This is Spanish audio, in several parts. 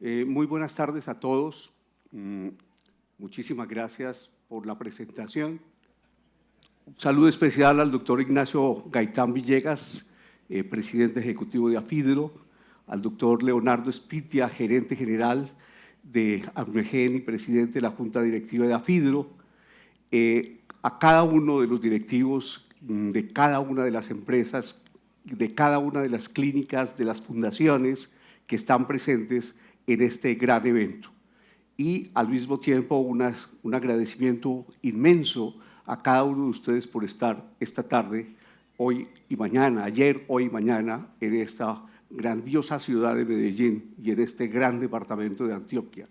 Muy buenas tardes a todos. Muchísimas gracias por la presentación. Un saludo especial al doctor Ignacio Gaitán Villegas, presidente ejecutivo de AFIDRO, al doctor Leonardo Espitia, gerente general de AMGEN y presidente de la Junta Directiva de AFIDRO, a cada uno de los directivos de cada una de las empresas, de cada una de las clínicas, de las fundaciones que están presentes en este gran evento. Y al mismo tiempo un agradecimiento inmenso a cada uno de ustedes por estar esta tarde, hoy y mañana, ayer, hoy y mañana, en esta grandiosa ciudad de Medellín y en este gran departamento de Antioquia,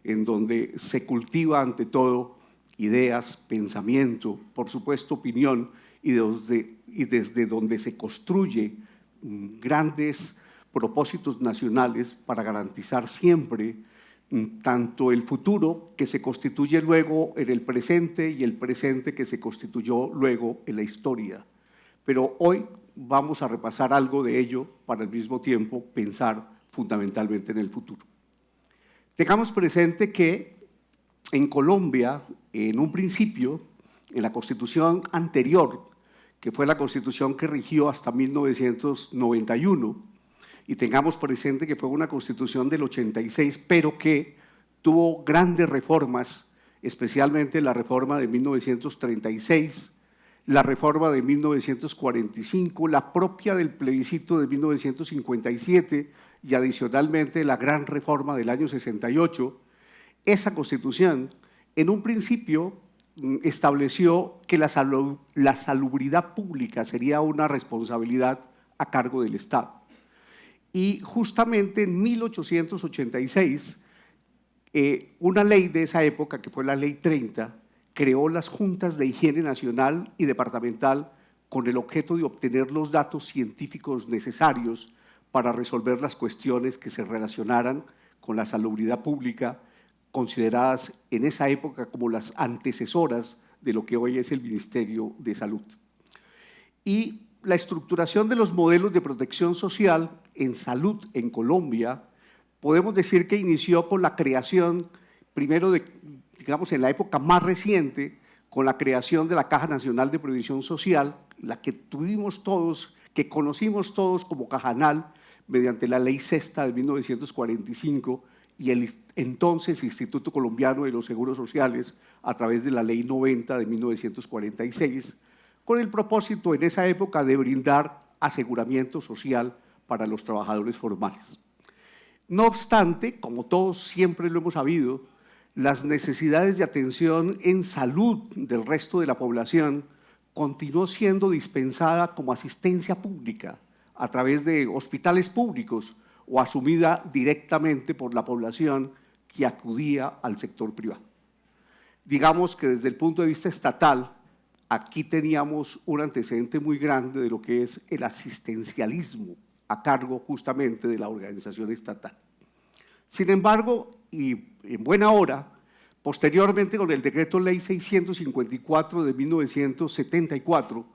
en donde se cultiva ante todo ideas, pensamiento, por supuesto opinión, y desde donde se construye grandes propósitos nacionales para garantizar siempre tanto el futuro que se constituye luego en el presente y el presente que se constituyó luego en la historia. Pero hoy vamos a repasar algo de ello para al mismo tiempo pensar fundamentalmente en el futuro. Tengamos presente que en Colombia, en un principio, en la Constitución anterior, que fue la Constitución que rigió hasta 1991, y tengamos presente que fue una Constitución del 86, pero que tuvo grandes reformas, especialmente la reforma de 1936, la reforma de 1945, la propia del plebiscito de 1957 y adicionalmente la gran reforma del año 68, esa Constitución en un principio estableció que la salubridad pública sería una responsabilidad a cargo del Estado. Y justamente en 1886, una ley de esa época, que fue la Ley 30, creó las juntas de higiene nacional y departamental con el objeto de obtener los datos científicos necesarios para resolver las cuestiones que se relacionaran con la salubridad pública, consideradas en esa época como las antecesoras de lo que hoy es el Ministerio de Salud. Y la estructuración de los modelos de protección social en salud en Colombia, podemos decir que inició con la creación, primero, digamos, en la época más reciente, con la creación de la Caja Nacional de Previsión Social, la que tuvimos todos, que conocimos todos como Cajanal, mediante la Ley Sexta de 1945 y el entonces Instituto Colombiano de los Seguros Sociales a través de la Ley 90 de 1946, con el propósito en esa época de brindar aseguramiento social para los trabajadores formales. No obstante, como todos siempre lo hemos sabido, las necesidades de atención en salud del resto de la población continuó siendo dispensada como asistencia pública a través de hospitales públicos o asumida directamente por la población que acudía al sector privado. Digamos que desde el punto de vista estatal, aquí teníamos un antecedente muy grande de lo que es el asistencialismo a cargo justamente de la organización estatal. Sin embargo, y en buena hora, posteriormente con el Decreto Ley 654 de 1974,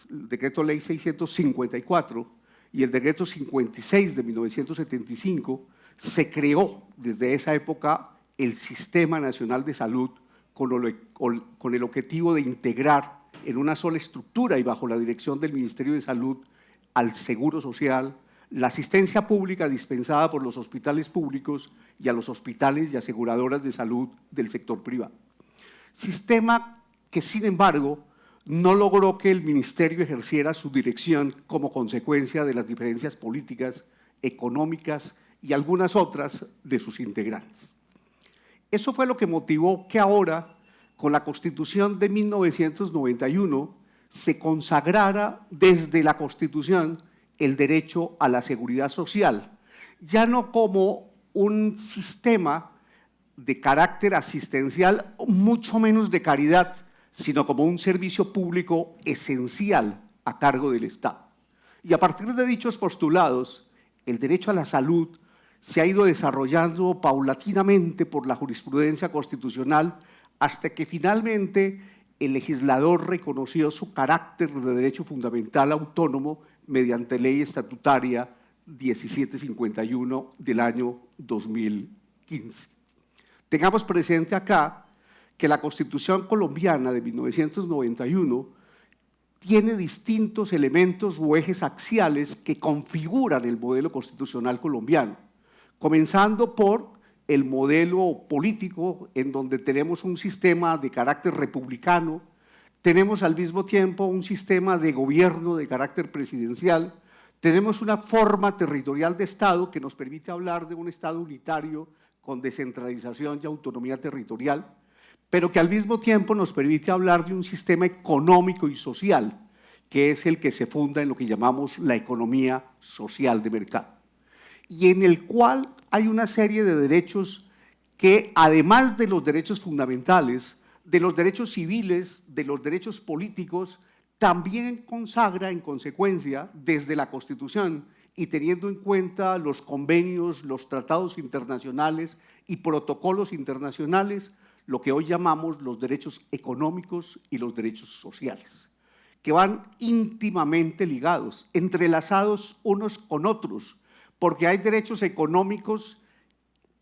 el Decreto Ley 654 y el Decreto 56 de 1975, se creó desde esa época el Sistema Nacional de Salud con el objetivo de integrar en una sola estructura y bajo la dirección del Ministerio de Salud al Seguro Social, la asistencia pública dispensada por los hospitales públicos y a los hospitales y aseguradoras de salud del sector privado. Sistema que, sin embargo, no logró que el Ministerio ejerciera su dirección como consecuencia de las diferencias políticas, económicas y algunas otras de sus integrantes. Eso fue lo que motivó que ahora, con la Constitución de 1991, se consagrara desde la Constitución el derecho a la seguridad social, ya no como un sistema de carácter asistencial, mucho menos de caridad, sino como un servicio público esencial a cargo del Estado. Y a partir de dichos postulados, el derecho a la salud se ha ido desarrollando paulatinamente por la jurisprudencia constitucional hasta que finalmente el legislador reconoció su carácter de derecho fundamental autónomo mediante ley estatutaria 1751 del año 2015. Tengamos presente acá que la Constitución colombiana de 1991 tiene distintos elementos o ejes axiales que configuran el modelo constitucional colombiano, comenzando por el modelo político, en donde tenemos un sistema de carácter republicano, tenemos al mismo tiempo un sistema de gobierno de carácter presidencial, tenemos una forma territorial de Estado que nos permite hablar de un Estado unitario con descentralización y autonomía territorial, pero que al mismo tiempo nos permite hablar de un sistema económico y social, que es el que se funda en lo que llamamos la economía social de mercado, y en el cual hay una serie de derechos que, además de los derechos fundamentales, de los derechos civiles, de los derechos políticos, también consagra en consecuencia desde la Constitución y teniendo en cuenta los convenios, los tratados internacionales y protocolos internacionales, lo que hoy llamamos los derechos económicos y los derechos sociales, que van íntimamente ligados, entrelazados unos con otros, porque hay derechos económicos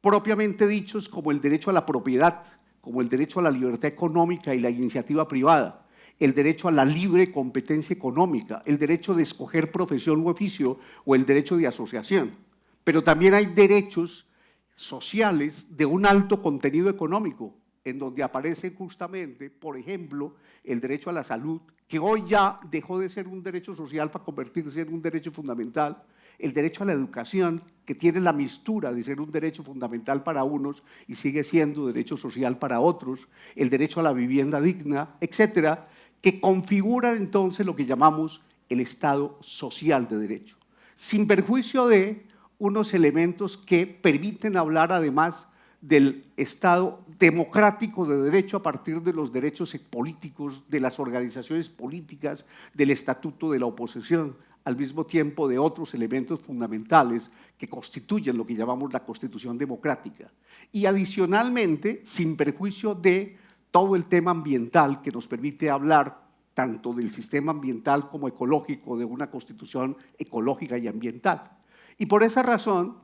propiamente dichos como el derecho a la propiedad, como el derecho a la libertad económica y la iniciativa privada, el derecho a la libre competencia económica, el derecho de escoger profesión u oficio o el derecho de asociación. Pero también hay derechos sociales de un alto contenido económico, en donde aparece justamente, por ejemplo, el derecho a la salud, que hoy ya dejó de ser un derecho social para convertirse en un derecho fundamental, el derecho a la educación, que tiene la mistura de ser un derecho fundamental para unos y sigue siendo derecho social para otros, el derecho a la vivienda digna, etcétera, que configuran entonces lo que llamamos el Estado social de derecho, sin perjuicio de unos elementos que permiten hablar además del Estado democrático de derecho a partir de los derechos políticos, de las organizaciones políticas, del estatuto de la oposición, al mismo tiempo de otros elementos fundamentales que constituyen lo que llamamos la Constitución democrática. Y adicionalmente, sin perjuicio de todo el tema ambiental que nos permite hablar tanto del sistema ambiental como ecológico, de una Constitución ecológica y ambiental. Y por esa razón,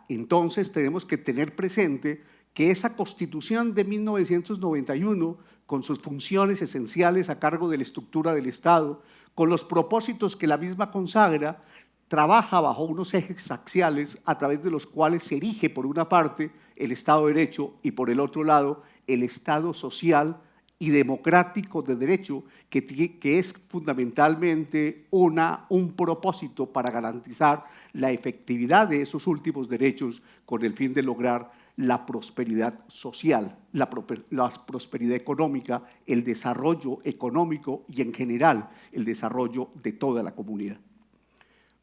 entonces tenemos que tener presente que esa Constitución de 1991, con sus funciones esenciales a cargo de la estructura del Estado, con los propósitos que la misma consagra, trabaja bajo unos ejes axiales a través de los cuales se erige por una parte el Estado de Derecho y por el otro lado el Estado social y democrático de derecho, que es fundamentalmente un propósito para garantizar la efectividad de esos últimos derechos con el fin de lograr la prosperidad social, la prosperidad económica, el desarrollo económico y en general el desarrollo de toda la comunidad.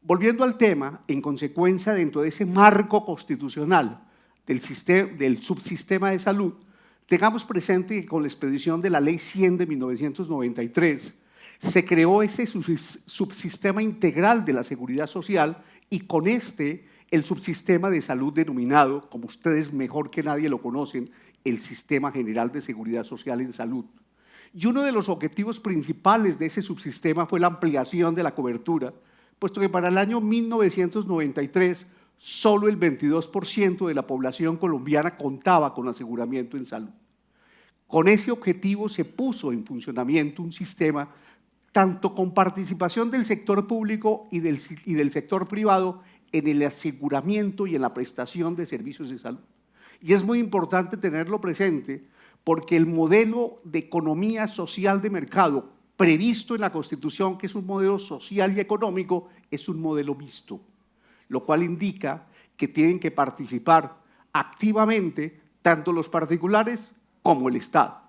Volviendo al tema, en consecuencia dentro de ese marco constitucional del subsistema de salud, tengamos presente que con la expedición de la Ley 100 de 1993 se creó ese subsistema integral de la seguridad social y con el subsistema de salud denominado, como ustedes mejor que nadie lo conocen, el Sistema General de Seguridad Social en Salud. Y uno de los objetivos principales de ese subsistema fue la ampliación de la cobertura, puesto que para el año 1993 solo el 22% de la población colombiana contaba con aseguramiento en salud. Con ese objetivo se puso en funcionamiento un sistema tanto con participación del sector público y del sector privado en el aseguramiento y en la prestación de servicios de salud. Y es muy importante tenerlo presente porque el modelo de economía social de mercado previsto en la Constitución, que es un modelo social y económico, es un modelo mixto, lo cual indica que tienen que participar activamente tanto los particulares como el Estado.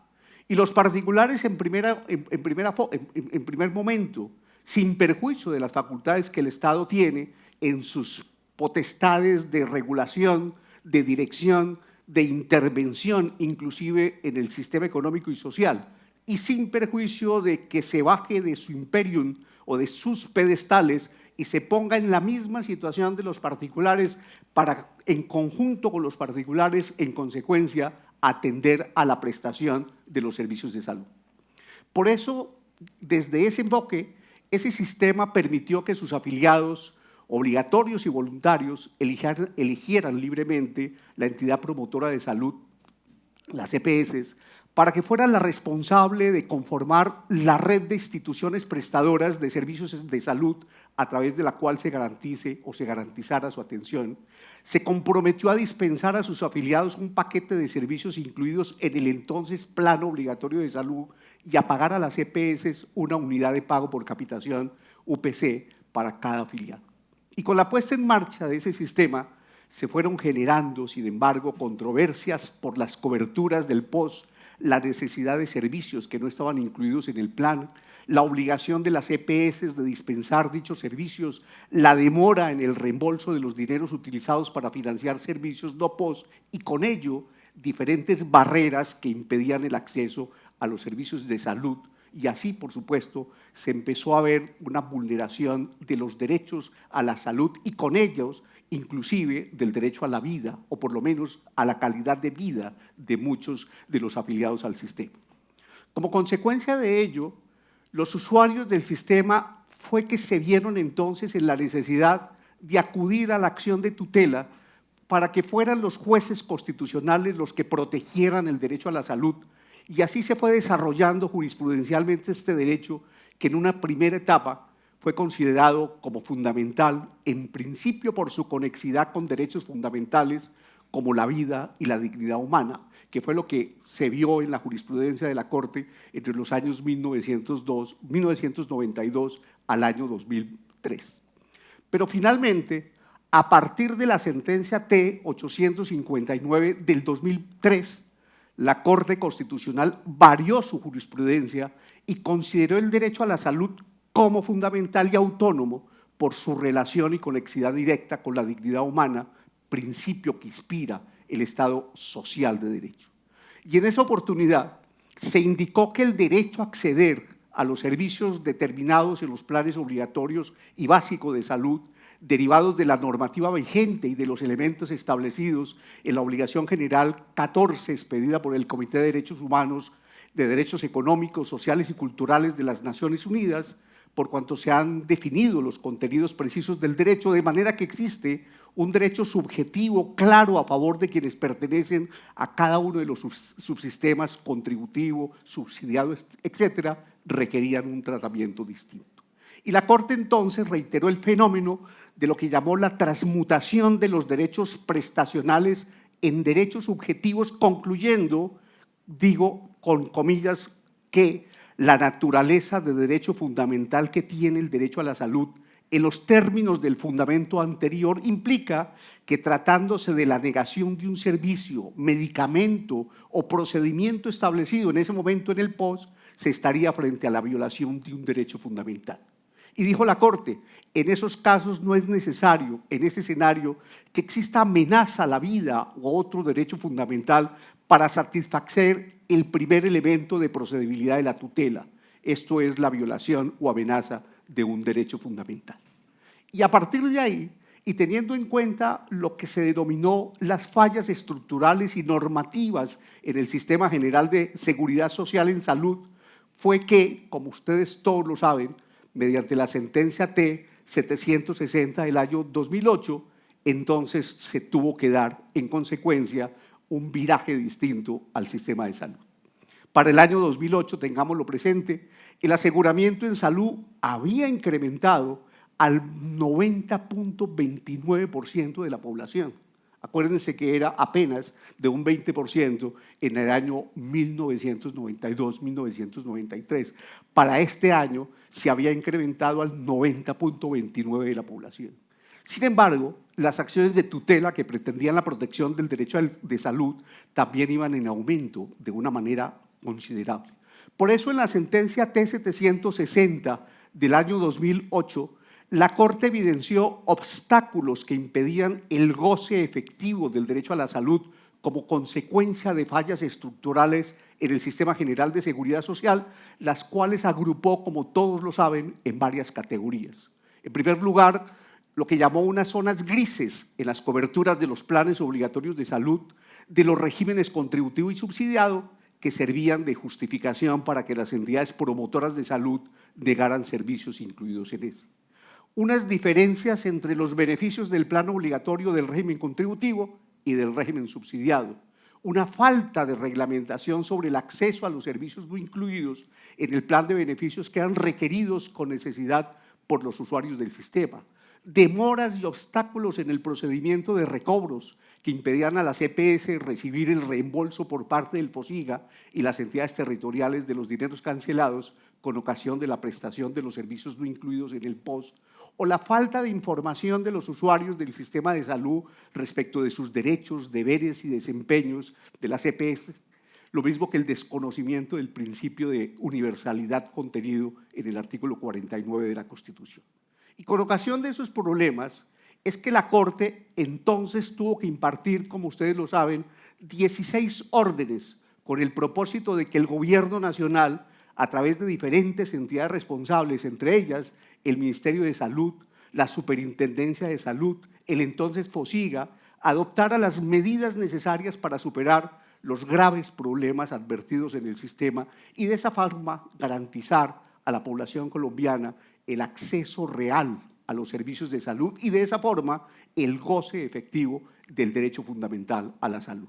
Y los particulares en primer momento, sin perjuicio de las facultades que el Estado tiene en sus potestades de regulación, de dirección, de intervención, inclusive en el sistema económico y social, y sin perjuicio de que se baje de su imperium o de sus pedestales y se ponga en la misma situación de los particulares para, en conjunto con los particulares, en consecuencia, atender a la prestación de los servicios de salud. Por eso, desde ese enfoque, ese sistema permitió que sus afiliados obligatorios y voluntarios, eligieran libremente la entidad promotora de salud, las EPS, para que fuera la responsable de conformar la red de instituciones prestadoras de servicios de salud a través de la cual se garantice o se garantizara su atención. Se comprometió a dispensar a sus afiliados un paquete de servicios incluidos en el entonces Plan Obligatorio de Salud y a pagar a las EPS una unidad de pago por capitación, UPC, para cada afiliado. Y con la puesta en marcha de ese sistema se fueron generando, sin embargo, controversias por las coberturas del POS, la necesidad de servicios que no estaban incluidos en el plan, la obligación de las EPS de dispensar dichos servicios, la demora en el reembolso de los dineros utilizados para financiar servicios no POS y con ello diferentes barreras que impedían el acceso a los servicios de salud. Y así, por supuesto, se empezó a ver una vulneración de los derechos a la salud y con ellos, inclusive, del derecho a la vida, o por lo menos a la calidad de vida de muchos de los afiliados al sistema. Como consecuencia de ello, los usuarios del sistema fue que se vieron entonces en la necesidad de acudir a la acción de tutela para que fueran los jueces constitucionales los que protegieran el derecho a la salud. Y así se fue desarrollando jurisprudencialmente este derecho que en una primera etapa fue considerado como fundamental, en principio por su conexidad con derechos fundamentales como la vida y la dignidad humana, que fue lo que se vio en la jurisprudencia de la Corte entre los años 1992 al año 2003. Pero finalmente, a partir de la sentencia T-859 del 2003, la Corte Constitucional varió su jurisprudencia y consideró el derecho a la salud como fundamental y autónomo por su relación y conexidad directa con la dignidad humana, principio que inspira el Estado social de derecho. Y en esa oportunidad se indicó que el derecho a acceder a los servicios determinados en los planes obligatorios y básicos de salud derivados de la normativa vigente y de los elementos establecidos en la Obligación General 14 expedida por el Comité de Derechos Humanos, de Derechos Económicos, Sociales y Culturales de las Naciones Unidas, por cuanto se han definido los contenidos precisos del derecho, de manera que existe un derecho subjetivo claro a favor de quienes pertenecen a cada uno de los subsistemas contributivo, subsidiado, etcétera, requerían un tratamiento distinto. Y la Corte entonces reiteró el fenómeno de lo que llamó la transmutación de los derechos prestacionales en derechos subjetivos, concluyendo, digo con comillas, que la naturaleza de derecho fundamental que tiene el derecho a la salud en los términos del fundamento anterior implica que tratándose de la negación de un servicio, medicamento o procedimiento establecido en ese momento en el POS, se estaría frente a la violación de un derecho fundamental. Y dijo la Corte, en esos casos no es necesario, en ese escenario, que exista amenaza a la vida u otro derecho fundamental para satisfacer el primer elemento de procedibilidad de la tutela, esto es la violación o amenaza de un derecho fundamental. Y a partir de ahí, y teniendo en cuenta lo que se denominó las fallas estructurales y normativas en el Sistema General de Seguridad Social en Salud, fue que, como ustedes todos lo saben, mediante la sentencia T-760 del año 2008, entonces se tuvo que dar, en consecuencia, un viraje distinto al sistema de salud. Para el año 2008, tengámoslo presente, el aseguramiento en salud había incrementado al 90.29% de la población. Acuérdense que era apenas de un 20% en el año 1992-1993. Para este año se había incrementado al 90.29% de la población. Sin embargo, las acciones de tutela que pretendían la protección del derecho de salud también iban en aumento de una manera considerable. Por eso, en la sentencia T-760 del año 2008, la Corte evidenció obstáculos que impedían el goce efectivo del derecho a la salud como consecuencia de fallas estructurales en el Sistema General de Seguridad Social, las cuales agrupó, como todos lo saben, en varias categorías. En primer lugar, lo que llamó unas zonas grises en las coberturas de los planes obligatorios de salud, de los regímenes contributivo y subsidiado, que servían de justificación para que las entidades promotoras de salud negaran servicios incluidos en eso. unas diferencias entre los beneficios del plan obligatorio del régimen contributivo y del régimen subsidiado, una falta de reglamentación sobre el acceso a los servicios no incluidos en el plan de beneficios que eran requeridos con necesidad por los usuarios del sistema, demoras y obstáculos en el procedimiento de recobros que impedían a las EPS recibir el reembolso por parte del FOSIGA y las entidades territoriales de los dineros cancelados con ocasión de la prestación de los servicios no incluidos en el POS, o la falta de información de los usuarios del sistema de salud respecto de sus derechos, deberes y desempeños de las EPS, lo mismo que el desconocimiento del principio de universalidad contenido en el artículo 49 de la Constitución. Y con ocasión de esos problemas es que la Corte entonces tuvo que impartir, como ustedes lo saben, 16 órdenes con el propósito de que el Gobierno Nacional, a través de diferentes entidades responsables, entre ellas el Ministerio de Salud, la Superintendencia de Salud, el entonces FOSIGA, adoptara las medidas necesarias para superar los graves problemas advertidos en el sistema y de esa forma garantizar a la población colombiana el acceso real a los servicios de salud y de esa forma el goce efectivo del derecho fundamental a la salud.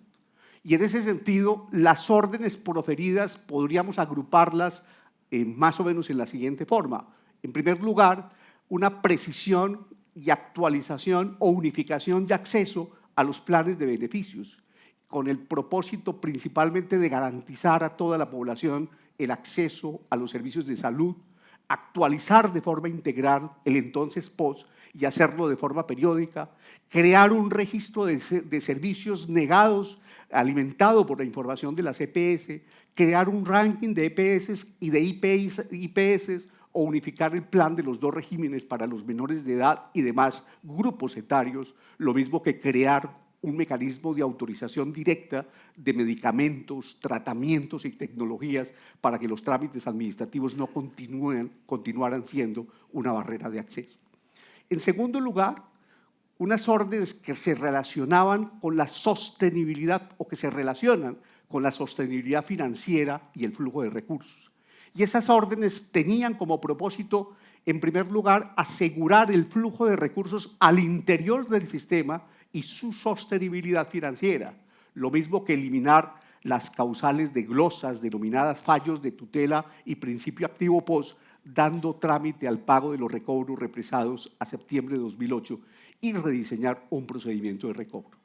Y en ese sentido, las órdenes proferidas podríamos agruparlas más o menos en la siguiente forma. En primer lugar, una precisión y actualización o unificación de acceso a los planes de beneficios, con el propósito principalmente de garantizar a toda la población el acceso a los servicios de salud, actualizar de forma integral el entonces POS y hacerlo de forma periódica, crear un registro de servicios negados alimentado por la información de las EPS, crear un ranking de EPS y de IPS o unificar el plan de los dos regímenes para los menores de edad y demás grupos etarios, lo mismo que crear un mecanismo de autorización directa de medicamentos, tratamientos y tecnologías para que los trámites administrativos no continuaran siendo una barrera de acceso. En segundo lugar, unas órdenes que se relacionaban con la sostenibilidad o que se relacionan con la sostenibilidad financiera y el flujo de recursos. Y esas órdenes tenían como propósito, en primer lugar, asegurar el flujo de recursos al interior del sistema y su sostenibilidad financiera, lo mismo que eliminar las causales de glosas denominadas fallos de tutela y principio activo POS, dando trámite al pago de los recobros represados a septiembre de 2008 y rediseñar un procedimiento de recobro.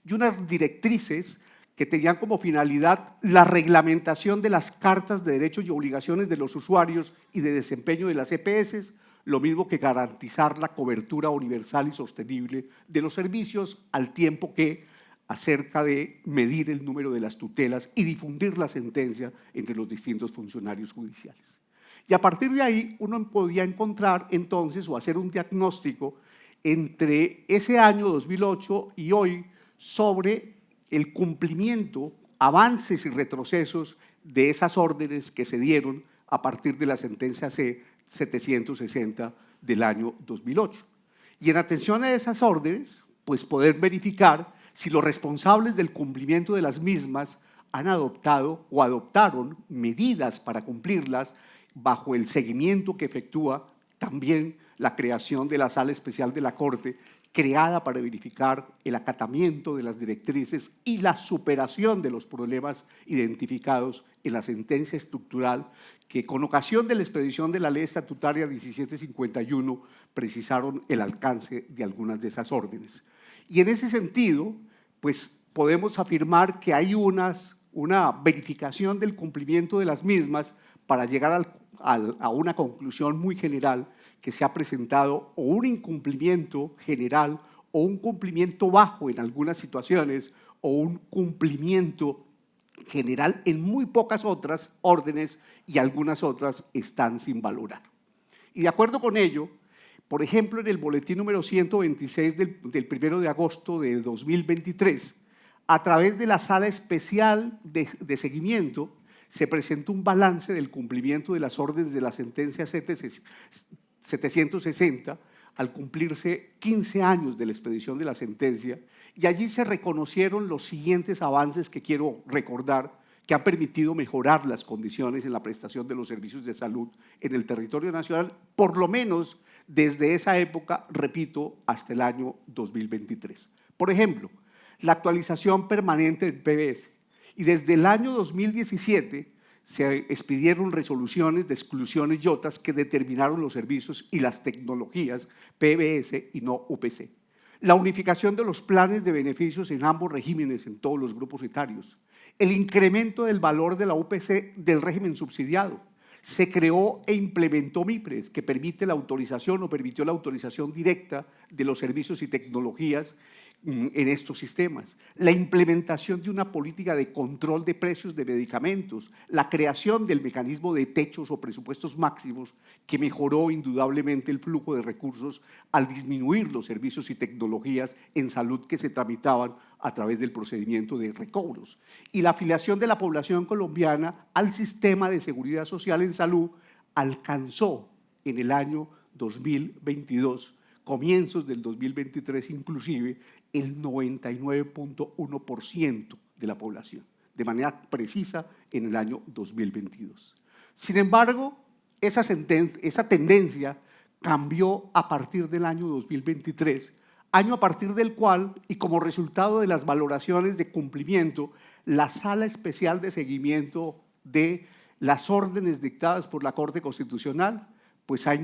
Y unas directrices que tenían como finalidad la reglamentación de las cartas de derechos y obligaciones de los usuarios y de desempeño de las EPS, lo mismo que garantizar la cobertura universal y sostenible de los servicios, al tiempo que acerca de medir el número de las tutelas y difundir la sentencia entre los distintos funcionarios judiciales. Y a partir de ahí uno podía encontrar entonces o hacer un diagnóstico entre ese año 2008 y hoy sobre el cumplimiento, avances y retrocesos de esas órdenes que se dieron a partir de la sentencia C-760 del año 2008. Y en atención a esas órdenes, pues poder verificar si los responsables del cumplimiento de las mismas han adoptado o adoptaron medidas para cumplirlas bajo el seguimiento que efectúa también la creación de la Sala Especial de la Corte, creada para verificar el acatamiento de las directrices y la superación de los problemas identificados en la sentencia estructural que, con ocasión de la expedición de la Ley Estatutaria 1751, precisaron el alcance de algunas de esas órdenes. Y en ese sentido, pues podemos afirmar que hay una verificación del cumplimiento de las mismas para llegar a una conclusión muy general que se ha presentado o un incumplimiento general o un cumplimiento bajo en algunas situaciones o un cumplimiento general en muy pocas otras órdenes y algunas otras están sin valorar. Y de acuerdo con ello, por ejemplo, en el boletín número 126 del 1 de agosto de 2023, a través de la Sala Especial de Seguimiento, se presentó un balance del cumplimiento de las órdenes de la sentencia 760 al cumplirse 15 años de la expedición de la sentencia, y allí se reconocieron los siguientes avances que quiero recordar, que han permitido mejorar las condiciones en la prestación de los servicios de salud en el territorio nacional, por lo menos desde esa época, repito, hasta el año 2023. Por ejemplo, la actualización permanente del PBS, y desde el año 2017 se expidieron resoluciones de exclusiones yotas que determinaron los servicios y las tecnologías PBS y no UPC. La unificación de los planes de beneficios en ambos regímenes en todos los grupos etarios. El incremento del valor de la UPC del régimen subsidiado. Se creó e implementó MIPRES, que permite la autorización o permitió la autorización directa de los servicios y tecnologías en estos sistemas, la implementación de una política de control de precios de medicamentos, la creación del mecanismo de techos o presupuestos máximos que mejoró indudablemente el flujo de recursos al disminuir los servicios y tecnologías en salud que se tramitaban a través del procedimiento de recobros, y la afiliación de la población colombiana al sistema de seguridad social en salud alcanzó en el año 2022, comienzos del 2023 inclusive, el 99.1% de la población, de manera precisa en el año 2022. Sin embargo, esa tendencia cambió a partir del año 2023, año a partir del cual, y como resultado de las valoraciones de cumplimiento, la Sala Especial de Seguimiento de las órdenes dictadas por la Corte Constitucional pues ha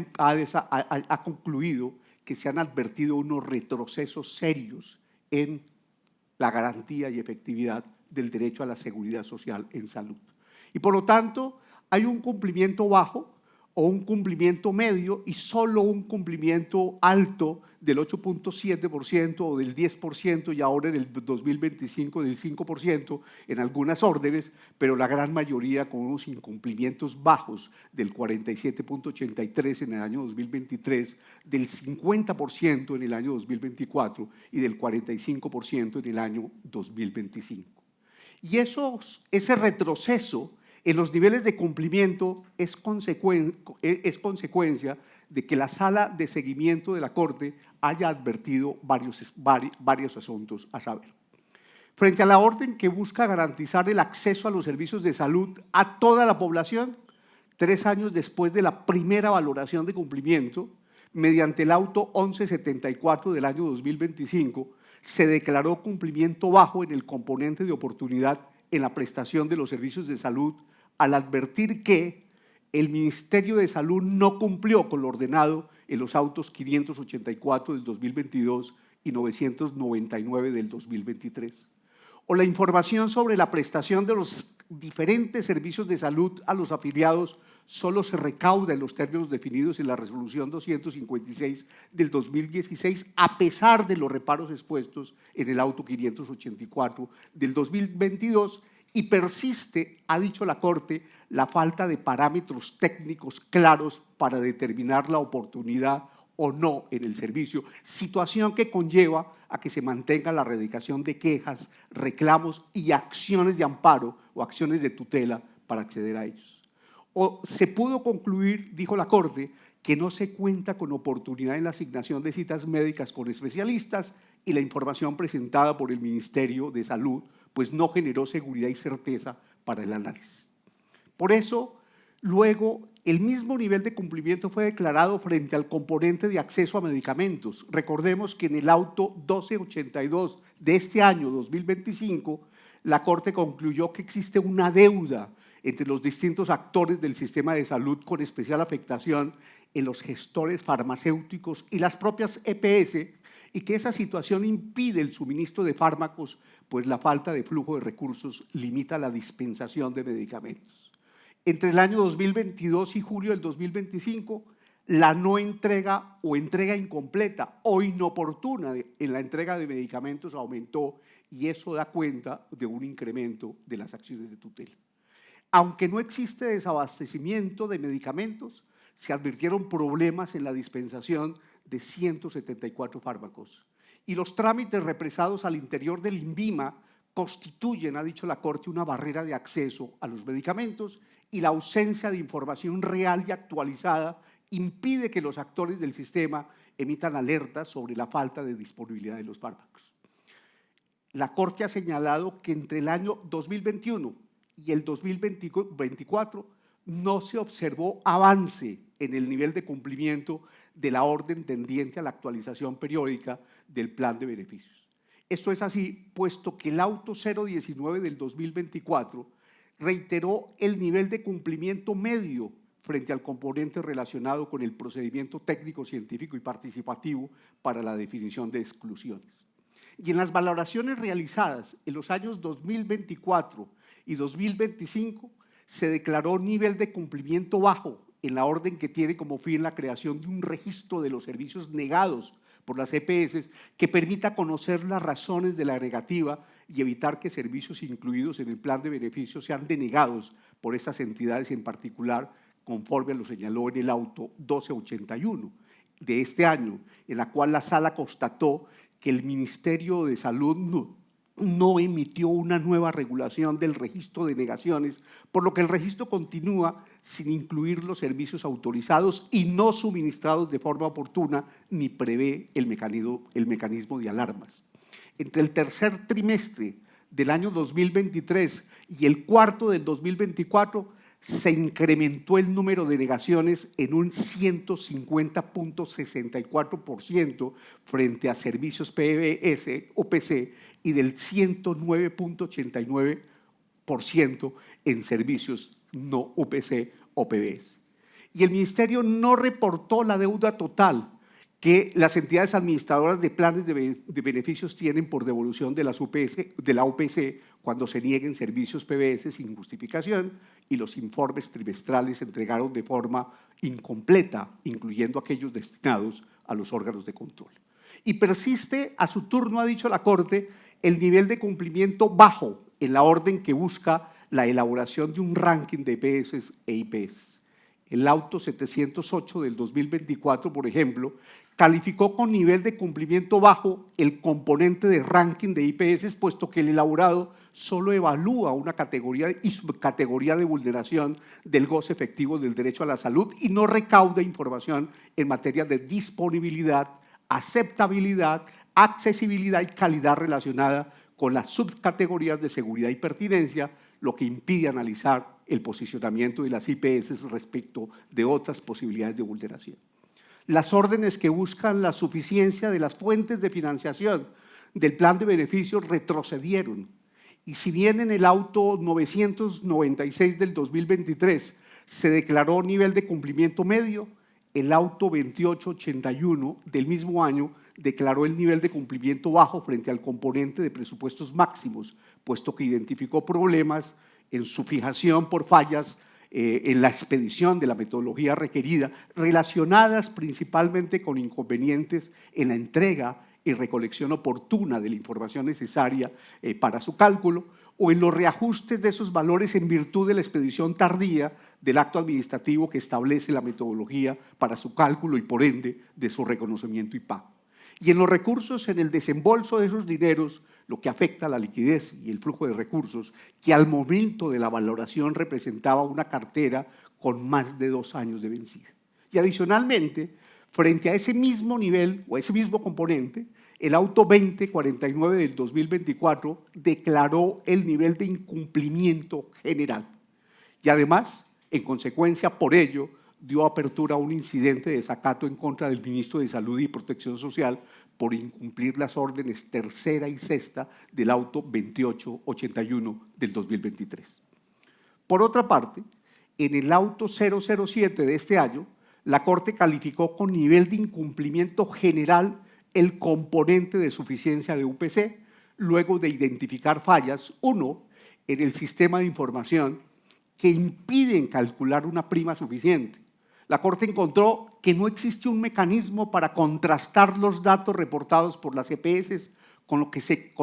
concluido que se han advertido unos retrocesos serios en la garantía y efectividad del derecho a la seguridad social en salud. Y por lo tanto, hay un cumplimiento bajo o un cumplimiento medio y solo un cumplimiento alto del 8.7% o del 10% y ahora en el 2025 del 5% en algunas órdenes, pero la gran mayoría con unos incumplimientos bajos del 47.83% en el año 2023, del 50% en el año 2024 y del 45% en el año 2025. Y ese retroceso en los niveles de cumplimiento es consecuencia de que la Sala de Seguimiento de la Corte haya advertido varios asuntos a saber. Frente a la orden que busca garantizar el acceso a los servicios de salud a toda la población, 3 años después de la primera valoración de cumplimiento, mediante el auto 1174 del año 2025, se declaró cumplimiento bajo en el componente de oportunidad en la prestación de los servicios de salud al advertir que el Ministerio de Salud no cumplió con lo ordenado en los autos 584 del 2022 y 999 del 2023. O la información sobre la prestación de los diferentes servicios de salud a los afiliados solo se recauda en los términos definidos en la Resolución 256 del 2016, a pesar de los reparos expuestos en el auto 584 del 2022, y persiste, ha dicho la Corte, la falta de parámetros técnicos claros para determinar la oportunidad o no en el servicio, situación que conlleva a que se mantenga la erradicación de quejas, reclamos y acciones de amparo o acciones de tutela para acceder a ellos. O se pudo concluir, dijo la Corte, que no se cuenta con oportunidad en la asignación de citas médicas con especialistas y la información presentada por el Ministerio de Salud pues no generó seguridad y certeza para el análisis. Por eso, luego, el mismo nivel de cumplimiento fue declarado frente al componente de acceso a medicamentos. Recordemos que en el auto 1282 de este año 2025, la Corte concluyó que existe una deuda entre los distintos actores del sistema de salud con especial afectación en los gestores farmacéuticos y las propias EPS, y que esa situación impide el suministro de fármacos, pues la falta de flujo de recursos limita la dispensación de medicamentos. Entre el año 2022 y julio del 2025, la no entrega o entrega incompleta o inoportuna en la entrega de medicamentos aumentó, y eso da cuenta de un incremento de las acciones de tutela. Aunque no existe desabastecimiento de medicamentos, se advirtieron problemas en la dispensación de 174 fármacos. Y los trámites represados al interior del INVIMA constituyen, ha dicho la Corte, una barrera de acceso a los medicamentos, y la ausencia de información real y actualizada impide que los actores del sistema emitan alertas sobre la falta de disponibilidad de los fármacos. La Corte ha señalado que entre el año 2021 y el 2024 no se observó avance en el nivel de cumplimiento de la orden tendiente a la actualización periódica del plan de beneficios. Esto es así, puesto que el auto 019 del 2024 reiteró el nivel de cumplimiento medio frente al componente relacionado con el procedimiento técnico, científico y participativo para la definición de exclusiones. Y en las valoraciones realizadas en los años 2024 y 2025 se declaró nivel de cumplimiento bajo en la orden que tiene como fin la creación de un registro de los servicios negados por las EPS que permita conocer las razones de la negativa y evitar que servicios incluidos en el plan de beneficios sean denegados por estas entidades en particular, conforme lo señaló en el auto 1281 de este año, en la cual la Sala constató que el Ministerio de Salud no emitió una nueva regulación del registro de negaciones, por lo que el registro continúa sin incluir los servicios autorizados y no suministrados de forma oportuna, ni prevé el mecanismo de alarmas. Entre el tercer trimestre del año 2023 y el cuarto del 2024, se incrementó el número de negaciones en un 150.64% frente a servicios PBS o PC y del 109.89% en servicios no UPC o PBS. Y el Ministerio no reportó la deuda total que las entidades administradoras de planes de beneficios tienen por devolución de la UPC cuando se nieguen servicios PBS sin justificación, y los informes trimestrales se entregaron de forma incompleta, incluyendo aquellos destinados a los órganos de control. Y persiste, a su turno ha dicho la Corte, el nivel de cumplimiento bajo en la orden que busca la elaboración de un ranking de EPS e IPS. El auto 708 del 2024, por ejemplo, calificó con nivel de cumplimiento bajo el componente de ranking de IPS, puesto que el elaborado solo evalúa una categoría y subcategoría de vulneración del goce efectivo del derecho a la salud y no recauda información en materia de disponibilidad, aceptabilidad, accesibilidad y calidad relacionada con las subcategorías de seguridad y pertinencia, lo que impide analizar el posicionamiento de las IPS respecto de otras posibilidades de vulneración. Las órdenes que buscan la suficiencia de las fuentes de financiación del plan de beneficios retrocedieron, y si bien en el auto 996 del 2023 se declaró nivel de cumplimiento medio, el auto 2881 del mismo año declaró el nivel de cumplimiento bajo frente al componente de presupuestos máximos, puesto que identificó problemas en su fijación por fallas en la expedición de la metodología requerida, relacionadas principalmente con inconvenientes en la entrega y recolección oportuna de la información necesaria para su cálculo, o en los reajustes de esos valores en virtud de la expedición tardía del acto administrativo que establece la metodología para su cálculo y, por ende, de su reconocimiento y pago. Y en los recursos, en el desembolso de esos dineros, lo que afecta a la liquidez y el flujo de recursos, que al momento de la valoración representaba una cartera con más de 2 años de vencida. Y adicionalmente, frente a ese mismo nivel o ese mismo componente, el auto 2049 del 2024 declaró el nivel de incumplimiento general. Y además, en consecuencia, por ello, dio apertura a un incidente de desacato en contra del ministro de Salud y Protección Social por incumplir las órdenes tercera y sexta del auto 2881 del 2023. Por otra parte, en el auto 007 de este año, la Corte calificó con nivel de incumplimiento general el componente de suficiencia de UPC, luego de identificar fallas, uno, en el sistema de información que impiden calcular una prima suficiente. La Corte encontró que no existe un mecanismo para contrastar los datos reportados por las EPS con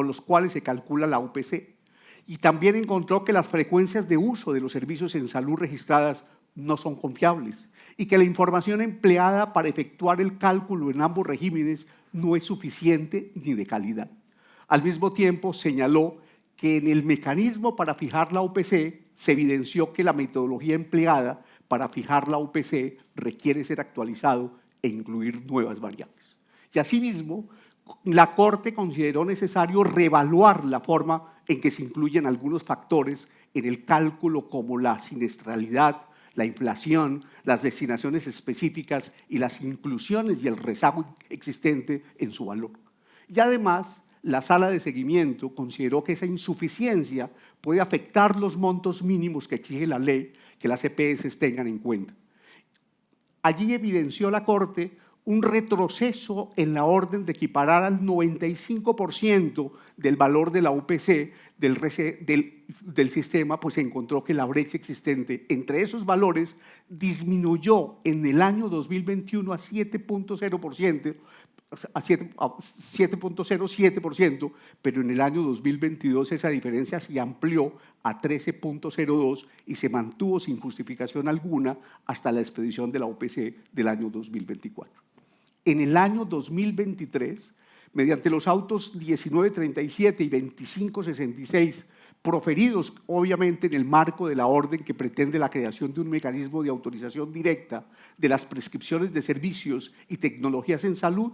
los cuales se calcula la UPC. Y también encontró que las frecuencias de uso de los servicios en salud registradas no son confiables y que la información empleada para efectuar el cálculo en ambos regímenes no es suficiente ni de calidad. Al mismo tiempo, señaló que en el mecanismo para fijar la UPC se evidenció que la metodología empleada para fijar la UPC requiere ser actualizado e incluir nuevas variables. Y asimismo, la Corte consideró necesario reevaluar la forma en que se incluyen algunos factores en el cálculo como la siniestralidad, la inflación, las destinaciones específicas y las inclusiones y el rezago existente en su valor. Y además, la sala de seguimiento consideró que esa insuficiencia puede afectar los montos mínimos que exige la ley que las EPS tengan en cuenta. Allí evidenció la Corte un retroceso en la orden de equiparar al 95% del valor de la UPC del sistema, pues se encontró que la brecha existente entre esos valores disminuyó en el año 2021 a 7.0%, a 7.07%, pero en el año 2022 esa diferencia se amplió a 13.02% y se mantuvo sin justificación alguna hasta la expedición de la OPC del año 2024. En el año 2023, mediante los autos 1937 y 2566, proferidos obviamente en el marco de la orden que pretende la creación de un mecanismo de autorización directa de las prescripciones de servicios y tecnologías en salud,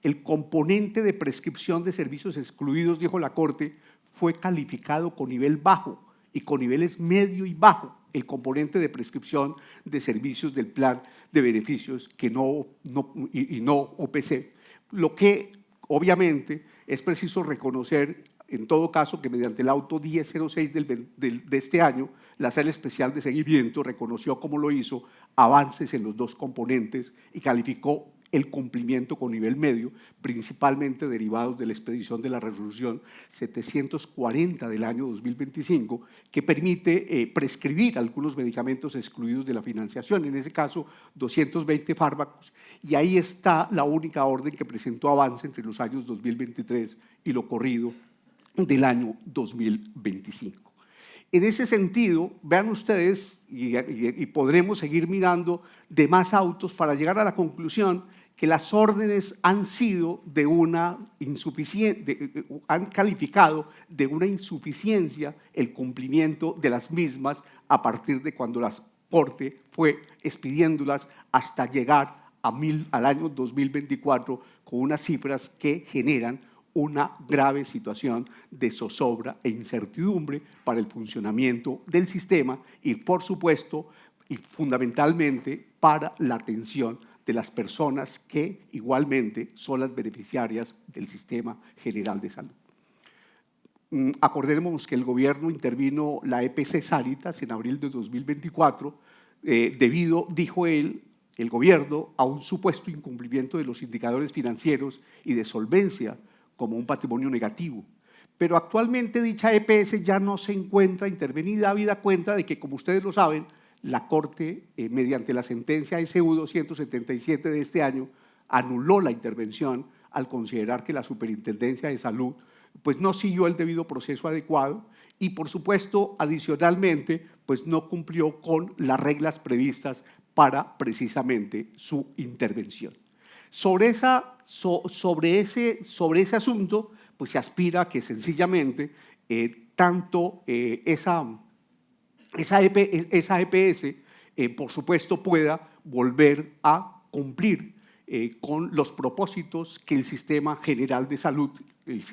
el componente de prescripción de servicios excluidos, dijo la Corte, fue calificado con nivel bajo y con niveles medio y bajo el componente de prescripción de servicios del plan de beneficios que no OPC, lo que obviamente es preciso reconocer en todo caso que mediante el auto 1006 de este año, la Sala Especial de Seguimiento reconoció, como lo hizo, avances en los dos componentes y calificó el cumplimiento con nivel medio, principalmente derivados de la expedición de la resolución 740 del año 2025, que permite prescribir algunos medicamentos excluidos de la financiación, en ese caso 220 fármacos, y ahí está la única orden que presentó avance entre los años 2023 y lo corrido del año 2025. En ese sentido, vean ustedes, y podremos seguir mirando de más autos para llegar a la conclusión que las órdenes han sido de una insuficiente, han calificado de una insuficiencia el cumplimiento de las mismas a partir de cuando la Corte fue expidiéndolas hasta llegar al año 2024 con unas cifras que generan una grave situación de zozobra e incertidumbre para el funcionamiento del sistema y, por supuesto, y fundamentalmente para la atención de las personas que igualmente son las beneficiarias del Sistema General de Salud. Acordemos que el gobierno intervino la EPC Sanitas en abril de 2024 debido, dijo él, el gobierno, a un supuesto incumplimiento de los indicadores financieros y de solvencia como un patrimonio negativo. Pero actualmente dicha EPS ya no se encuentra intervenida, habida cuenta de que, como ustedes lo saben, la Corte, mediante la sentencia SU 277 de este año, anuló la intervención al considerar que la Superintendencia de Salud pues, no siguió el debido proceso adecuado y, por supuesto, adicionalmente, pues, no cumplió con las reglas previstas para precisamente su intervención. Sobre ese asunto, pues se aspira a que sencillamente tanto esa EPS, por supuesto, pueda volver a cumplir con los propósitos que el Sistema General de Salud, el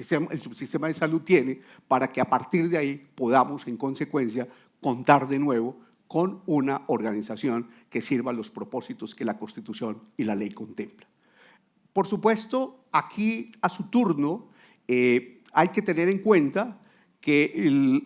subsistema de salud tiene, para que a partir de ahí podamos, en consecuencia, contar de nuevo con una organización que sirva a los propósitos que la Constitución y la ley contemplan. Por supuesto, aquí a su turno hay que tener en cuenta que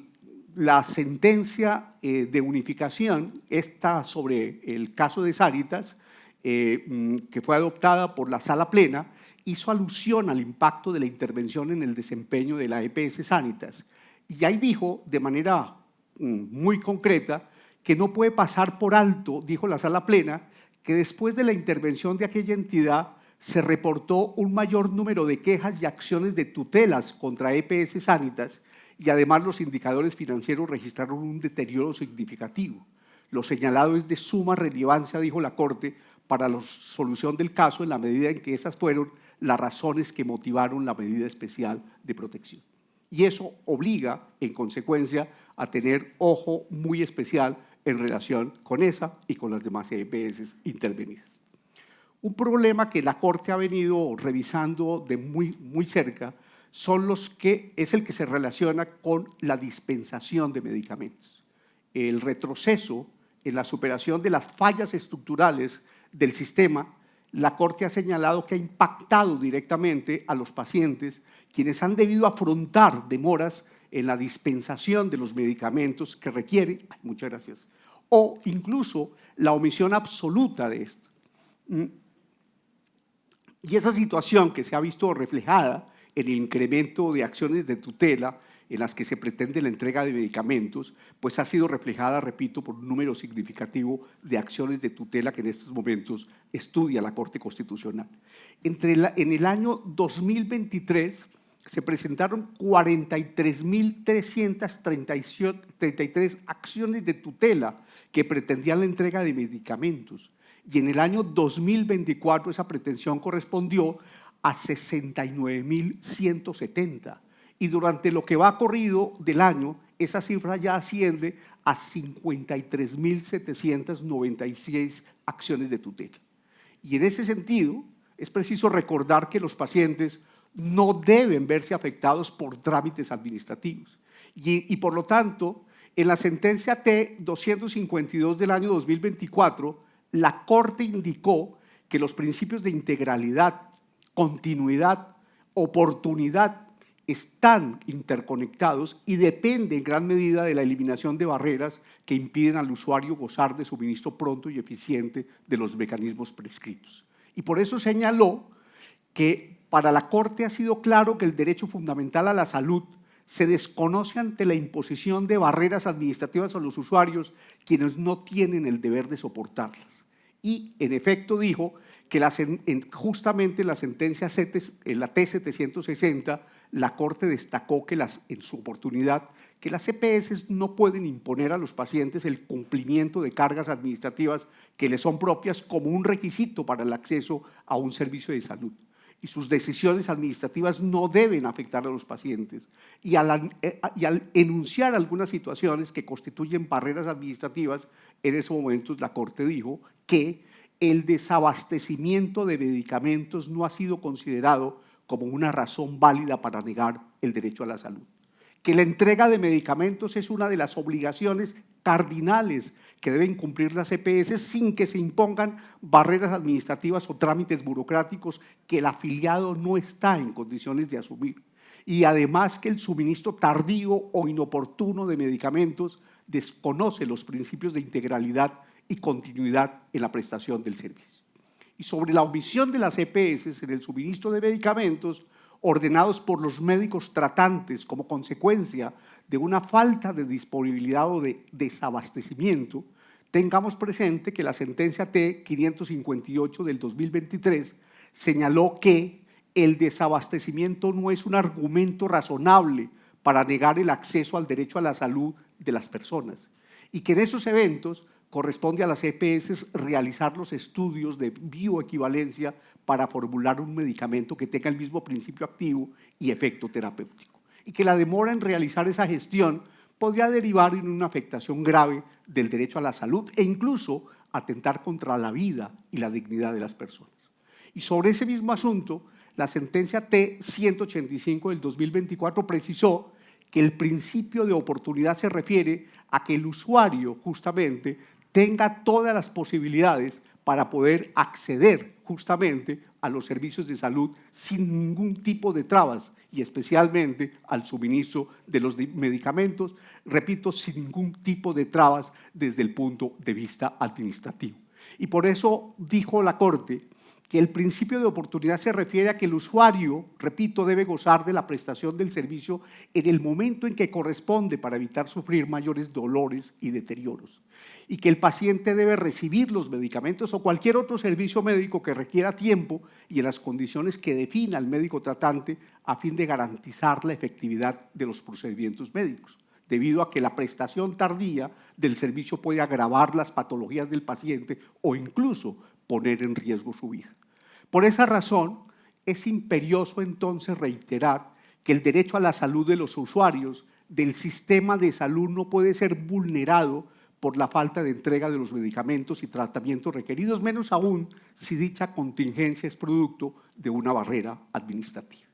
la sentencia de unificación, esta sobre el caso de Sanitas, que fue adoptada por la Sala Plena, hizo alusión al impacto de la intervención en el desempeño de la EPS Sanitas. Y ahí dijo, de manera muy concreta, que no puede pasar por alto, dijo la Sala Plena, que después de la intervención de aquella entidad se reportó un mayor número de quejas y acciones de tutelas contra EPS Sanitas y además los indicadores financieros registraron un deterioro significativo. Lo señalado es de suma relevancia, dijo la Corte, para la solución del caso en la medida en que esas fueron las razones que motivaron la medida especial de protección. Y eso obliga, en consecuencia, a tener ojo muy especial en relación con esa y con las demás EPS intervenidas. Un problema que la Corte ha venido revisando de muy cerca es el que se relaciona con la dispensación de medicamentos. El retroceso en la superación de las fallas estructurales del sistema, la Corte ha señalado que ha impactado directamente a los pacientes, quienes han debido afrontar demoras en la dispensación de los medicamentos que requieren, muchas gracias, o incluso la omisión absoluta de esto. Y esa situación que se ha visto reflejada en el incremento de acciones de tutela en las que se pretende la entrega de medicamentos, pues ha sido reflejada, repito, por un número significativo de acciones de tutela que en estos momentos estudia la Corte Constitucional. En el año 2023 se presentaron 43.333 acciones de tutela que pretendían la entrega de medicamentos, y en el año 2024 esa pretensión correspondió a 69.170. Y durante lo que va corrido del año, esa cifra ya asciende a 53.796 acciones de tutela. Y en ese sentido, es preciso recordar que los pacientes no deben verse afectados por trámites administrativos. Y por lo tanto, en la sentencia T-252 del año 2024, la Corte indicó que los principios de integralidad, continuidad, oportunidad están interconectados y depende en gran medida de la eliminación de barreras que impiden al usuario gozar de suministro pronto y eficiente de los mecanismos prescritos. Y por eso señaló que para la Corte ha sido claro que el derecho fundamental a la salud se desconoce ante la imposición de barreras administrativas a los usuarios, quienes no tienen el deber de soportarlas. Y, en efecto, dijo que justamente en la sentencia en la T-760, la Corte destacó que en su oportunidad que las EPS no pueden imponer a los pacientes el cumplimiento de cargas administrativas que les son propias como un requisito para el acceso a un servicio de salud. Y sus decisiones administrativas no deben afectar a los pacientes. Y al enunciar algunas situaciones que constituyen barreras administrativas, en esos momentos la Corte dijo que el desabastecimiento de medicamentos no ha sido considerado como una razón válida para negar el derecho a la salud. Que la entrega de medicamentos es una de las obligaciones cardinales que deben cumplir las EPS sin que se impongan barreras administrativas o trámites burocráticos que el afiliado no está en condiciones de asumir. Y además que el suministro tardío o inoportuno de medicamentos desconoce los principios de integralidad y continuidad en la prestación del servicio. Y sobre la omisión de las EPS en el suministro de medicamentos ordenados por los médicos tratantes como consecuencia de una falta de disponibilidad o de desabastecimiento, tengamos presente que la sentencia T-558 del 2023 señaló que el desabastecimiento no es un argumento razonable para negar el acceso al derecho a la salud de las personas y que en esos eventos corresponde a las EPS realizar los estudios de bioequivalencia para formular un medicamento que tenga el mismo principio activo y efecto terapéutico. Y que la demora en realizar esa gestión podría derivar en una afectación grave del derecho a la salud e incluso atentar contra la vida y la dignidad de las personas. Y sobre ese mismo asunto, la sentencia T-185 del 2024 precisó que el principio de oportunidad se refiere a que el usuario justamente tenga todas las posibilidades para poder acceder justamente a los servicios de salud sin ningún tipo de trabas y especialmente al suministro de los medicamentos, repito, sin ningún tipo de trabas desde el punto de vista administrativo. Y por eso dijo la Corte que el principio de oportunidad se refiere a que el usuario, repito, debe gozar de la prestación del servicio en el momento en que corresponde para evitar sufrir mayores dolores y deterioros, y que el paciente debe recibir los medicamentos o cualquier otro servicio médico que requiera tiempo y en las condiciones que defina el médico tratante a fin de garantizar la efectividad de los procedimientos médicos, debido a que la prestación tardía del servicio puede agravar las patologías del paciente o incluso poner en riesgo su vida. Por esa razón, es imperioso entonces reiterar que el derecho a la salud de los usuarios del sistema de salud no puede ser vulnerado por la falta de entrega de los medicamentos y tratamientos requeridos, menos aún si dicha contingencia es producto de una barrera administrativa.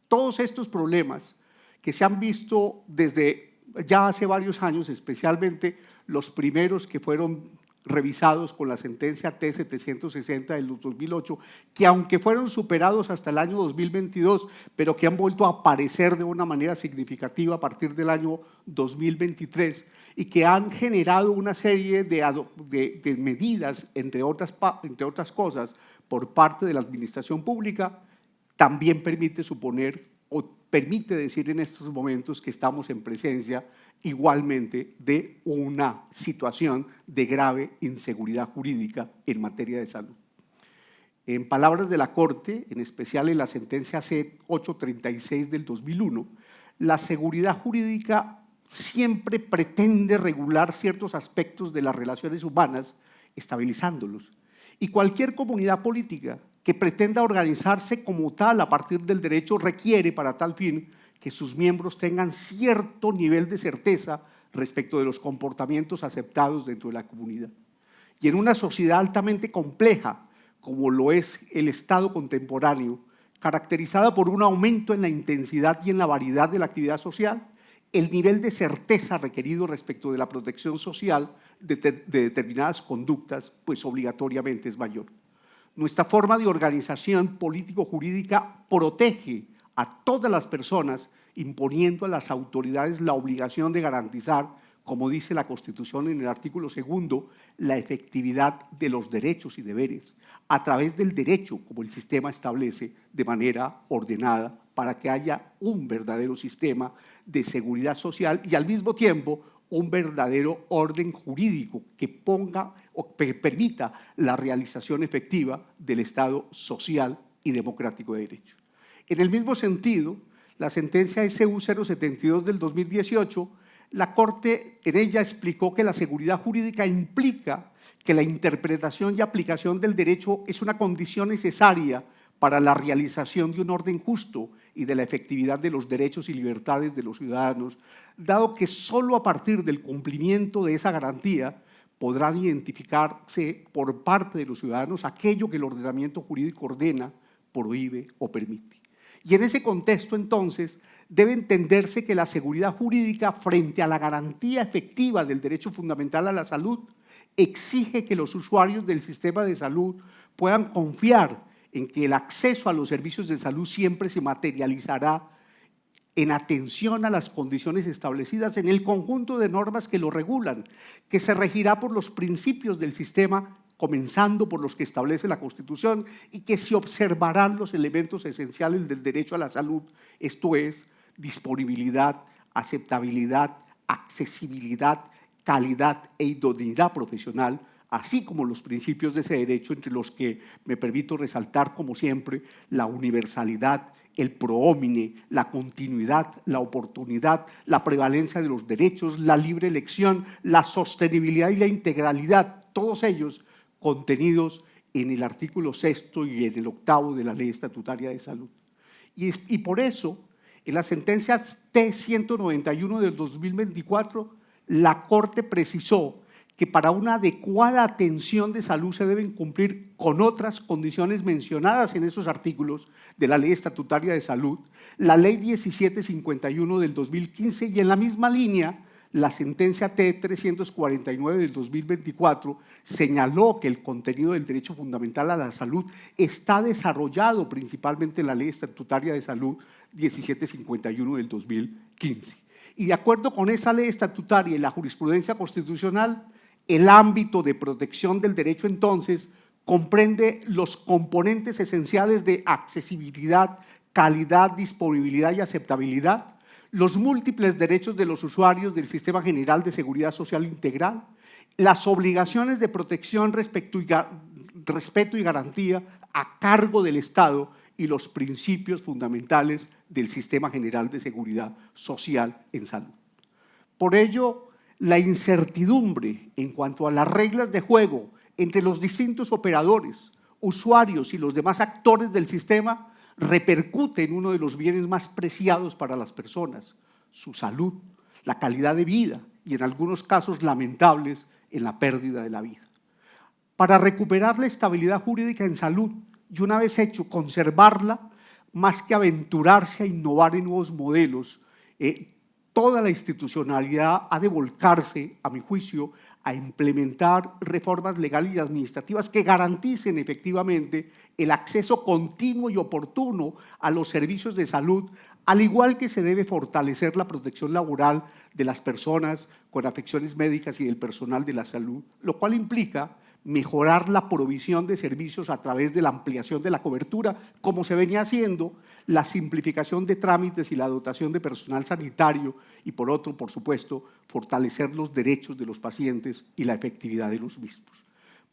Todos estos problemas que se han visto desde ya hace varios años, especialmente los primeros que fueron revisados con la sentencia T-760 del 2008, que aunque fueron superados hasta el año 2022, pero que han vuelto a aparecer de una manera significativa a partir del año 2023 y que han generado una serie de medidas, entre otras cosas, por parte de la administración pública, también permite suponer o permite decir en estos momentos que estamos en presencia igualmente de una situación de grave inseguridad jurídica en materia de salud. En palabras de la Corte, en especial en la sentencia C-836 del 2001, la seguridad jurídica siempre pretende regular ciertos aspectos de las relaciones humanas, estabilizándolos. Y cualquier comunidad política que pretenda organizarse como tal a partir del derecho requiere para tal fin que sus miembros tengan cierto nivel de certeza respecto de los comportamientos aceptados dentro de la comunidad. Y en una sociedad altamente compleja, como lo es el Estado contemporáneo, caracterizada por un aumento en la intensidad y en la variedad de la actividad social, el nivel de certeza requerido respecto de la protección social de determinadas conductas, pues obligatoriamente es mayor. Nuestra forma de organización político-jurídica protege a todas las personas, imponiendo a las autoridades la obligación de garantizar, como dice la Constitución en el artículo 2, la efectividad de los derechos y deberes, a través del derecho, como el sistema establece, de manera ordenada, para que haya un verdadero sistema de seguridad social y al mismo tiempo un verdadero orden jurídico que ponga o que permita la realización efectiva del Estado social y democrático de derecho. En el mismo sentido, la sentencia SU 072 del 2018, la Corte en ella explicó que la seguridad jurídica implica que la interpretación y aplicación del derecho es una condición necesaria para la realización de un orden justo y de la efectividad de los derechos y libertades de los ciudadanos, dado que solo a partir del cumplimiento de esa garantía podrán identificarse por parte de los ciudadanos aquello que el ordenamiento jurídico ordena, prohíbe o permite. Y en ese contexto, entonces, debe entenderse que la seguridad jurídica frente a la garantía efectiva del derecho fundamental a la salud exige que los usuarios del sistema de salud puedan confiar en que el acceso a los servicios de salud siempre se materializará en atención a las condiciones establecidas en el conjunto de normas que lo regulan, que se regirá por los principios del sistema, comenzando por los que establece la Constitución, y que se observarán los elementos esenciales del derecho a la salud, esto es, disponibilidad, aceptabilidad, accesibilidad, calidad e idoneidad profesional, así como los principios de ese derecho, entre los que me permito resaltar, como siempre, la universalidad, el pro homine, la continuidad, la oportunidad, la prevalencia de los derechos, la libre elección, la sostenibilidad y la integralidad, todos ellos contenidos en el artículo 6 y en el 8 de la Ley Estatutaria de Salud. Y por eso, en la sentencia T-191 del 2024, la Corte precisó que para una adecuada atención de salud se deben cumplir con otras condiciones mencionadas en esos artículos de la Ley Estatutaria de Salud, la Ley 1751 del 2015 y en la misma línea la sentencia T-349 del 2024 señaló que el contenido del derecho fundamental a la salud está desarrollado principalmente en la Ley Estatutaria de Salud 1751 del 2015. Y de acuerdo con esa ley estatutaria y la jurisprudencia constitucional, el ámbito de protección del derecho entonces comprende los componentes esenciales de accesibilidad, calidad, disponibilidad y aceptabilidad, los múltiples derechos de los usuarios del Sistema General de Seguridad Social Integral, las obligaciones de protección, respeto y garantía a cargo del Estado y los principios fundamentales del Sistema General de Seguridad Social en Salud. Por ello, la incertidumbre en cuanto a las reglas de juego entre los distintos operadores, usuarios y los demás actores del sistema repercute en uno de los bienes más preciados para las personas, su salud, la calidad de vida y en algunos casos lamentables en la pérdida de la vida. Para recuperar la estabilidad jurídica en salud y una vez hecho conservarla, más que aventurarse a innovar en nuevos modelos, toda la institucionalidad ha de volcarse, a mi juicio, a implementar reformas legales y administrativas que garanticen efectivamente el acceso continuo y oportuno a los servicios de salud, al igual que se debe fortalecer la protección laboral de las personas con afecciones médicas y del personal de la salud, lo cual implica mejorar la provisión de servicios a través de la ampliación de la cobertura, como se venía haciendo, la simplificación de trámites y la dotación de personal sanitario y, por otro, por supuesto, fortalecer los derechos de los pacientes y la efectividad de los mismos.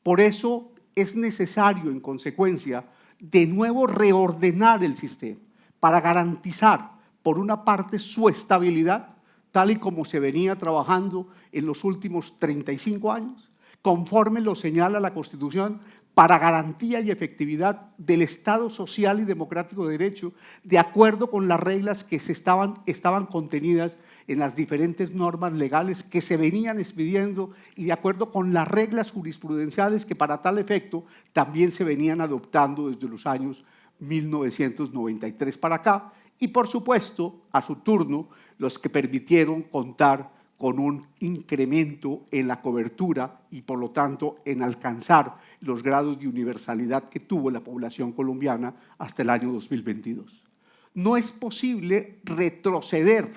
Por eso es necesario, en consecuencia, de nuevo reordenar el sistema para garantizar, por una parte, su estabilidad, tal y como se venía trabajando en los últimos 35 años, conforme lo señala la Constitución, para garantía y efectividad del Estado social y democrático de derecho, de acuerdo con las reglas que estaban contenidas en las diferentes normas legales que se venían expidiendo y de acuerdo con las reglas jurisprudenciales que para tal efecto también se venían adoptando desde los años 1993 para acá, y por supuesto, a su turno, los que permitieron contar con un incremento en la cobertura y, por lo tanto, en alcanzar los grados de universalidad que tuvo la población colombiana hasta el año 2022. No es posible retroceder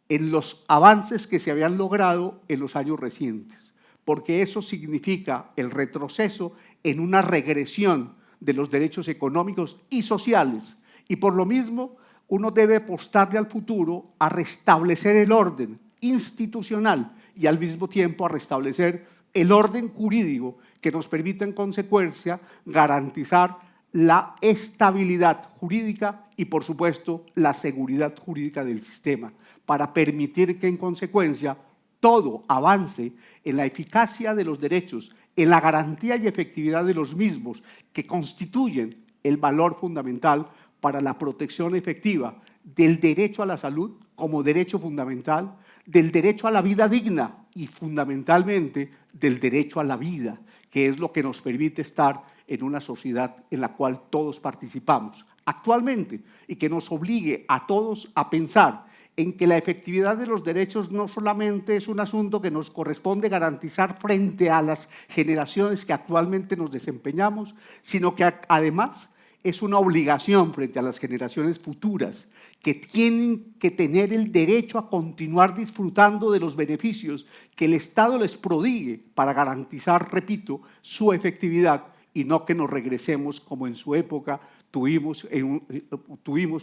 en los avances que se habían logrado en los años recientes, porque eso significa el retroceso en una regresión de los derechos económicos y sociales, y por lo mismo uno debe apostarle al futuro a restablecer el orden institucional y al mismo tiempo a restablecer el orden jurídico que nos permita en consecuencia garantizar la estabilidad jurídica y por supuesto la seguridad jurídica del sistema para permitir que en consecuencia todo avance en la eficacia de los derechos, en la garantía y efectividad de los mismos que constituyen el valor fundamental para la protección efectiva del derecho a la salud como derecho fundamental, del derecho a la vida digna y fundamentalmente del derecho a la vida, que es lo que nos permite estar en una sociedad en la cual todos participamos actualmente y que nos obligue a todos a pensar en que la efectividad de los derechos no solamente es un asunto que nos corresponde garantizar frente a las generaciones que actualmente nos desempeñamos, sino que además es una obligación frente a las generaciones futuras que tienen que tener el derecho a continuar disfrutando de los beneficios que el Estado les prodigue para garantizar, repito, su efectividad y no que nos regresemos como en su época tuvimos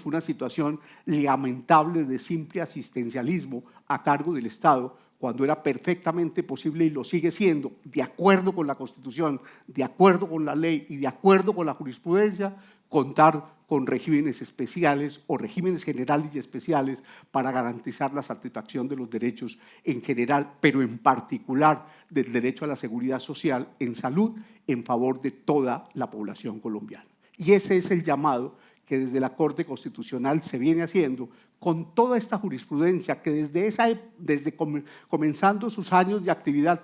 una situación lamentable de simple asistencialismo a cargo del Estado, cuando era perfectamente posible y lo sigue siendo, de acuerdo con la Constitución, de acuerdo con la ley y de acuerdo con la jurisprudencia, contar con regímenes especiales o regímenes generales y especiales para garantizar la satisfacción de los derechos en general, pero en particular del derecho a la seguridad social en salud en favor de toda la población colombiana. Y ese es el llamado que desde la Corte Constitucional se viene haciendo con toda esta jurisprudencia que desde comenzando sus años de actividad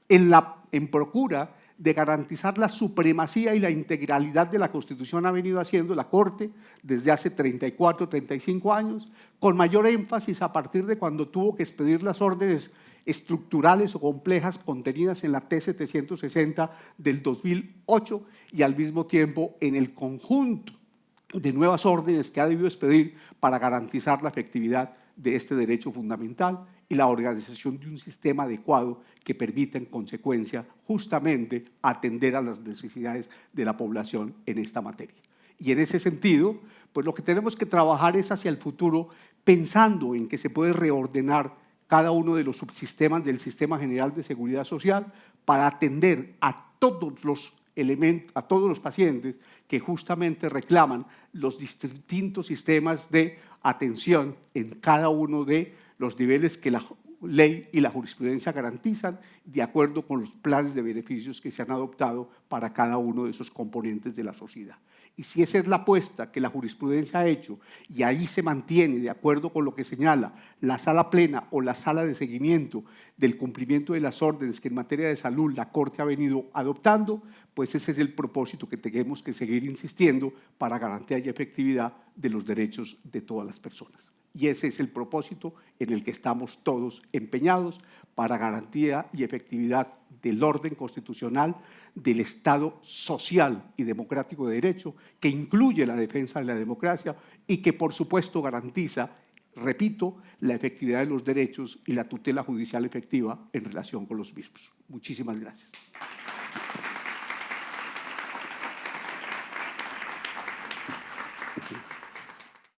en procura de garantizar la supremacía y la integralidad de la Constitución ha venido haciendo la Corte desde hace 34, 35 años, con mayor énfasis a partir de cuando tuvo que expedir las órdenes estructurales o complejas contenidas en la T-760 del 2008 y al mismo tiempo en el conjunto de nuevas órdenes que ha debido expedir para garantizar la efectividad de este derecho fundamental y la organización de un sistema adecuado que permita en consecuencia justamente atender a las necesidades de la población en esta materia. Y en ese sentido, pues lo que tenemos que trabajar es hacia el futuro pensando en que se puede reordenar cada uno de los subsistemas del Sistema General de Seguridad Social para atender a todos los elementos, a todos los pacientes que justamente reclaman los distintos sistemas de atención en cada uno de los niveles que la ley y la jurisprudencia garantizan, de acuerdo con los planes de beneficios que se han adoptado para cada uno de esos componentes de la sociedad. Y si esa es la apuesta que la jurisprudencia ha hecho y ahí se mantiene, de acuerdo con lo que señala la sala plena o la sala de seguimiento del cumplimiento de las órdenes que en materia de salud la Corte ha venido adoptando, pues ese es el propósito que tenemos que seguir insistiendo para garantía y efectividad de los derechos de todas las personas. Y ese es el propósito en el que estamos todos empeñados para garantía y efectividad del orden constitucional, del Estado social y democrático de derecho, que incluye la defensa de la democracia y que, por supuesto, garantiza, repito, la efectividad de los derechos y la tutela judicial efectiva en relación con los mismos. Muchísimas gracias.